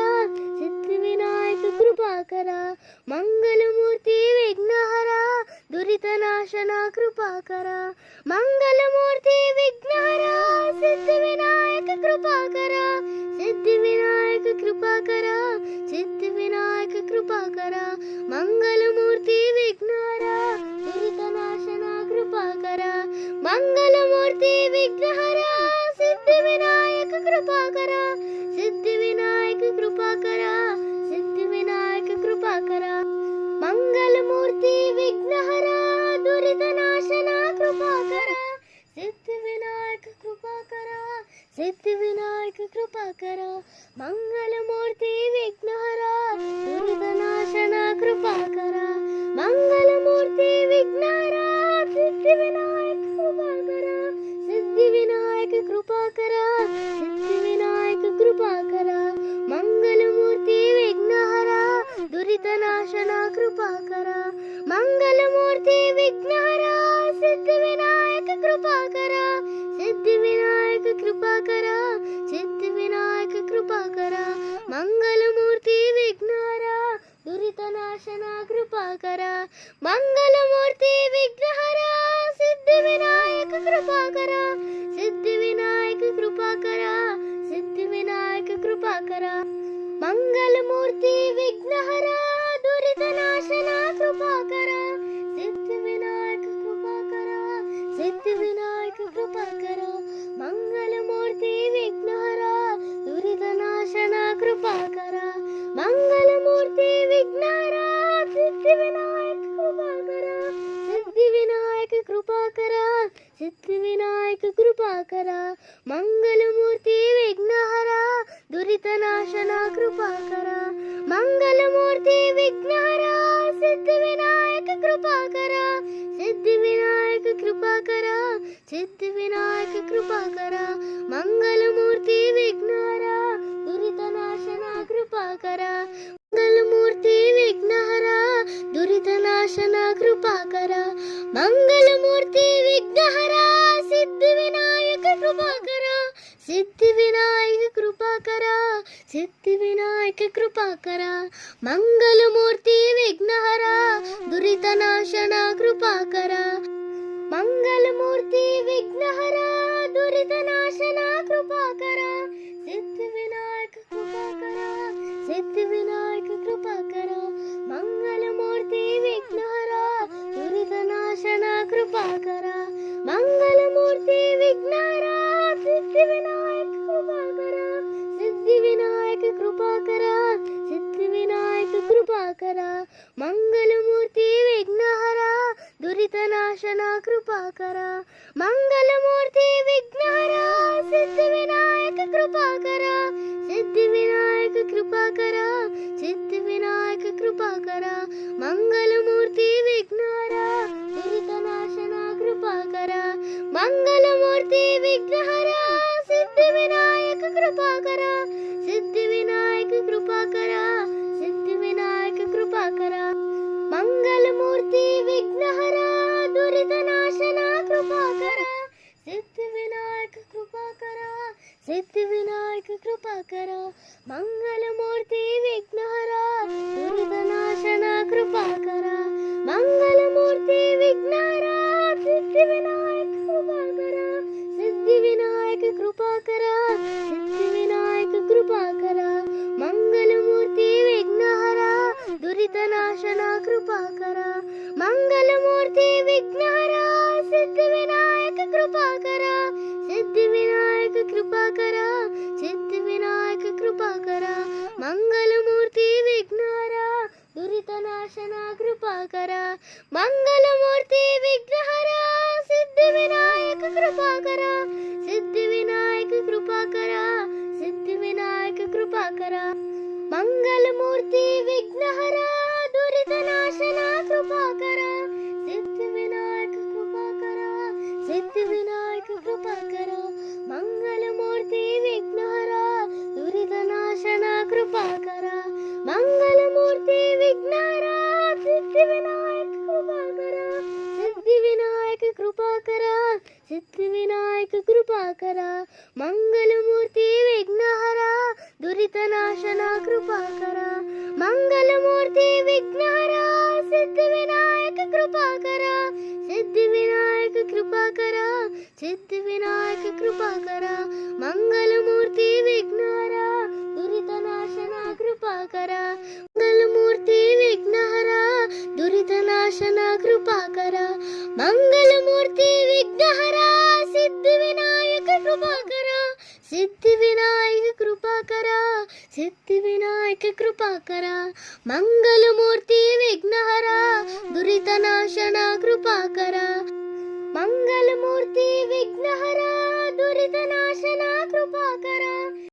सिद्धिविनायक कृपाकर मंगलमूर्ति विघ्नहर दुरितनाशन कृपाकर मंगलमूर्ति विघ्नहर सिद्धिविनायक कृपाकर ಮಂಗಲಮೂರ್ತಿ ವಿಘ್ನಹರ ದುರಿತನಾಶನ ಕೃಪಾಕರ ಮಂಗಲಮೂರ್ತಿ ವಿಘ್ನಹರ ಸಿದ್ಧಿವಿನಾಯಕ ಕೃಪಾಕರ ಸಿದ್ಧಿವಿನಾಯಕ ಕೃಪಾಕರ ಸಿದ್ಧಿವಿನಾಯಕ ಕೃಪಾಕರ ಮಂಗಲಮೂರ್ತಿ ವಿಘ್ನಹರ ದುರಿತನಾಶನ ಕೃಪಾಕರ ಸಿದ್ಧಿವಿನಾಯಕ ಕೃಪಾಕರ ಸಿದ್ಧಿವಿನಾಯಕ ಕೃಪಾಕರ ಮಂಗಲಮೂರ್ತಿ ವಿಘ್ನಹರ ದುರಿತನಾಶನ ಕೃಪಾಕರ ಮಂಗಲಮೂರ್ತಿ ವಿಘ್ನಹರ ಸಿದ್ಧಿವಿನಾಯಕ ಕೃಪಾಕರ ಸಿದ್ಧಿವಿನಾಯಕ ಕೃಪಾಕರ ಸಿದ್ಧಿವಿನಾಯಕ ಕೃಪಾಕರ ಮಂಗಲಮೂರ್ತಿ ವಿಘ್ನಹರ ದುರಿತನಾಶನ ಕೃಪಾಕರ ಮಂಗಲಮೂರ್ತಿ ವಿಘ್ನಹರ ಸಿದ್ಧಿವಿನಾಯಕ ಕೃಪಾಕರ ಸಿದ್ಧಿವಿನಾಯಕ ಕೃಪಾಕರ ಸಿದ್ಧಿವಿನಾಯಕ ಕೃಪಾಕರ ಮಂಗಲಮೂರ್ತಿ ವಿಘ್ನಹರ ದುರಿತನಾಶನ ಕೃಪಾಕರ ಮಂಗಲಮೂರ್ತಿ ವಿಘ್ನಹರ ಸಿದ್ಧಿವಿನಾಯಕ ಕೃಪಾಕರ ಸಿದ್ಧಿವಿನಾಯಕ ಕೃಪಾಕರ ಸಿದ್ಧಿವಿನಾಯಕ ಕೃಪಾಕರ ಮಂಗಲಮೂರ್ತಿ ವಿಘ್ನಹರ ದುರಿತನಾಶನ ಕೃಪಾಕರ ಸಿದ್ಧಿವಿನಾಯಕ ಕೃಪಾಕರ ಸಿದ್ಧಿವಿನಾಯಕ ಕೃಪಾಕರ ಮಂಗಲಮೂರ್ತಿ ವಿಘ್ನಹರ ದುರಿತನಾಶನ ಕೃಪಾಕರ ಮಂಗಲಮೂರ್ತಿ ವಿಘ್ನಹರ ಸಿದ್ಧಿವಿನಾಯಕ ಕೃಪಾಕರ ಸಿದ್ಧಿವಿನಾಯಕ ಕೃಪಾಕರ ಸಿದ್ಧಿವಿನಾಯಕ ಕೃಪಾಕರ ಮಂಗಲಮೂರ್ತಿ ವಿಘ್ನಹರ ದುರಿತನಾಶನ ಕೃಪಾಕರ ಮಂಗಲಮೂರ್ತಿ ವಿಘ್ನಹರ ಸಿದ್ಧಿವಿನಾಯಕ ಕೃಪಾಕರ ಸಿದ್ಧಿವಿನಾಯಕ ಕೃಪಾಕರ ಸಿದ್ಧಿವಿನಾಯಕ ಕೃಪಾಕರ ಮಂಗಲಮೂರ್ತಿ ವಿಘ್ನಹರ ದುರಿತನಾಶನ ಕೃಪಾಕರ ಮಂಗಲಮೂರ್ತಿ ವಿಘ್ನಹರ ದುರಿತನಾಶನ ಕೃಪಾಕರ ಮಂಗಲಮೂರ್ತಿ ವಿಘ್ನಹರ ಸಿದ್ಧಿವಿನಾಯಕ ಕೃಪಾಕರ ಸಿದ್ಧಿವಿನಾಯಕ ಕೃಪಾಕರ ಸಿದ್ಧಿವಿನಾಯಕ ಕೃಪಾಕರ ಮಂಗಲಮೂರ್ತಿ ವಿಘ್ನಹರ ದುರಿತನಾಶನ ಕೃಪಾಕರ ಮಂಗಲಮೂರ್ತಿ ವಿಘ್ನಹರ ದುರಿತನಾಶನ ಕೃಪಾಕರ ಸಿದ್ಧಿವಿನಾಯಕ ಕೃಪಾಕರ ಸಿದ್ಧಿವಿನಾಯಕ ಕೃಪಾಕರ ಮಂಗಲಮೂರ್ತಿ ವಿಘ್ನಹರ ದುರಿತನಾಶನ ಕೃಪಾಕರ ಮಂಗಲಮೂರ್ತಿ ವಿಘ್ನಹರ ಸಿದ್ಧಿವಿನಾಯಕ ಕೃಪಾಕರ ಸಿದ್ಧಿವಿನಾಯಕ ಕೃಪಾಕರ ಸಿದ್ಧಿವಿನಾಯಕ ಕೃಪಾಕರ ಮಂಗಲಮೂರ್ತಿ ವಿಘ್ನಹರ ದುರಿತನಾಶನ ಕೃಪಾಕರ ಮಂಗಲಮೂರ್ತಿ ವಿಘ್ನಹರ ಸಿದ್ಧಿವಿನಾಯಕ ಕೃಪಾಕರ ಸಿದ್ಧಿವಿನಾಯಕ ಕೃಪಾಕರ ಸಿದ್ಧಿವಿನಾಯಕ ಕೃಪಾಕರ ಮಂಗಲಮೂರ್ತಿ ವಿಘ್ನಹರ ದುರಿತನಾಶನ ಕೃಪಾಕರ ಮಂಗಲಮೂರ್ತಿ ವಿಘ್ನಹರ ಸಿದ್ಧಿವಿನಾಯಕ ಕೃಪಾಕರ ಸಿದ್ಧಿವಿನಾಯಕ ಕೃಪಾಕರ ಸಿದ್ಧಿವಿನಾಯಕ ಕೃಪಾಕರ ಮಂಗಲಮೂರ್ತಿ ವಿಘ್ನಹರ ದುರಿತನಾಶನ ಕೃಪಾಕರ ಸಿದ್ಧಿವಿನಾಯಕ ಕೃಪಾಕರ ಸಿದ್ಧಿವಿನಾಯಕ ಕೃಪಾಕರ ಮಂಗಲಮೂರ್ತಿ ವಿಘ್ನಹರ ದುರಿತನಾಶನ ಕೃಪಾಕರ ಮಂಗಲಮೂರ್ತಿ ವಿಘ್ನಹರ ಸಿದ್ಧಿವಿನಾಯಕ ಕೃಪಾಕರ ಸಿದ್ಧಿವಿನಾಯಕ ಕೃಪಾಕರ ಸಿದ್ಧಿವಿನಾಯಕ ಕೃಪಾಕರ ಮಂಗಲಮೂರ್ತಿ ವಿಘ್ನಹರ ದುರಿತನಾಶನ ಕೃಪಾಕರ ಮಂಗಲಮೂರ್ತಿ ವಿಘ್ನಹರ ಸಿದ್ಧಿವಿನಾಯಕ ಕೃಪಾಕರ ಸಿದ್ಧಿವಿನಾಯಕ ಕೃಪಾಕರ ಸಿದ್ಧಿವಿನಾಯಕ ಕೃಪಾಕರ ಮಂಗಲಮೂರ್ತಿ ವಿಘ್ನಹರ ದುರಿತನಾಶನ ಕೃಪಾಕರ ಮಂಗಲಮೂರ್ತಿ ವಿಘ್ನಹರ ಸಿದ್ಧಿವಿನಾಯಕ ಕೃಪಾಕರ ಸಿದ್ಧಿವಿನಾಯಕ ಕೃಪಾಕರ ಸಿದ್ಧಿವಿನಾಯಕ ಕೃಪಾಕರ ಮಂಗಲಮೂರ್ತಿ ವಿಘ್ನಹರ ದುರಿತನಾಶನ ಕೃಪಾಕರ ಸಿದ್ಧಿವಿನಾಯಕ ಕೃಪಾಕರ ಸಿದ್ಧಿವಿನಾಯಕ ಕೃಪಾಕರ ಮಂಗಲಮೂರ್ತಿ ವಿಘ್ನಹರ ದುರಿತನಾಶನ ಕೃಪಾಕರ ಮಂಗಲಮೂರ್ತಿ ವಿಘ್ನಹರ ಸಿದ್ಧಿವಿನಾಯಕ ಕೃಪಾಕರ ಸಿದ್ಧಿವಿನಾಯಕ ಕೃಪಾಕರ ಸಿದ್ಧಿವಿನಾಯಕ ಕೃಪಾಕರ ಮಂಗಲಮೂರ್ತಿ ವಿಘ್ನಹರ ದುರಿತನಾಶನ ಕೃಪಾಕರ ಮಂಗಲಮೂರ್ತಿ ವಿಘ್ನಹರ ಸಿದ್ಧಿವಿನಾಯಕ ಕೃಪಾಕರ ಸಿದ್ಧಿವಿನಾಯಕ ಕೃಪಾಕರ ಸಿದ್ಧಿವಿನಾಯಕ ಕೃಪಾಕರ ಮಂಗಲಮೂರ್ತಿ ವಿಘ್ನಹರ ದುರಿತನಾಶನ ಕೃಪಾಕರ ಮಂಗಲಮೂರ್ತಿ ವಿಘ್ನಹರ ಮಂಗಲಮೂರ್ತಿ ವಿಘ್ನಹರ ಸಿದ್ಧಿವಿನಾಯಕ ಕೃಪಾಕರ ಸಿದ್ಧಿವಿನಾಯಕ ಕೃಪಾಕರ ಸಿದ್ಧಿವಿನಾಯಕ ಕೃಪಾಕರ ಮಂಗಲಮೂರ್ತಿ ವಿಘ್ನಹರ ದುರಿತನಾಶನ ಕೃಪಾಕರ ಮಂಗಲಮೂರ್ತಿ ವಿಘ್ನಹರ ದುರಿತನಾಶನ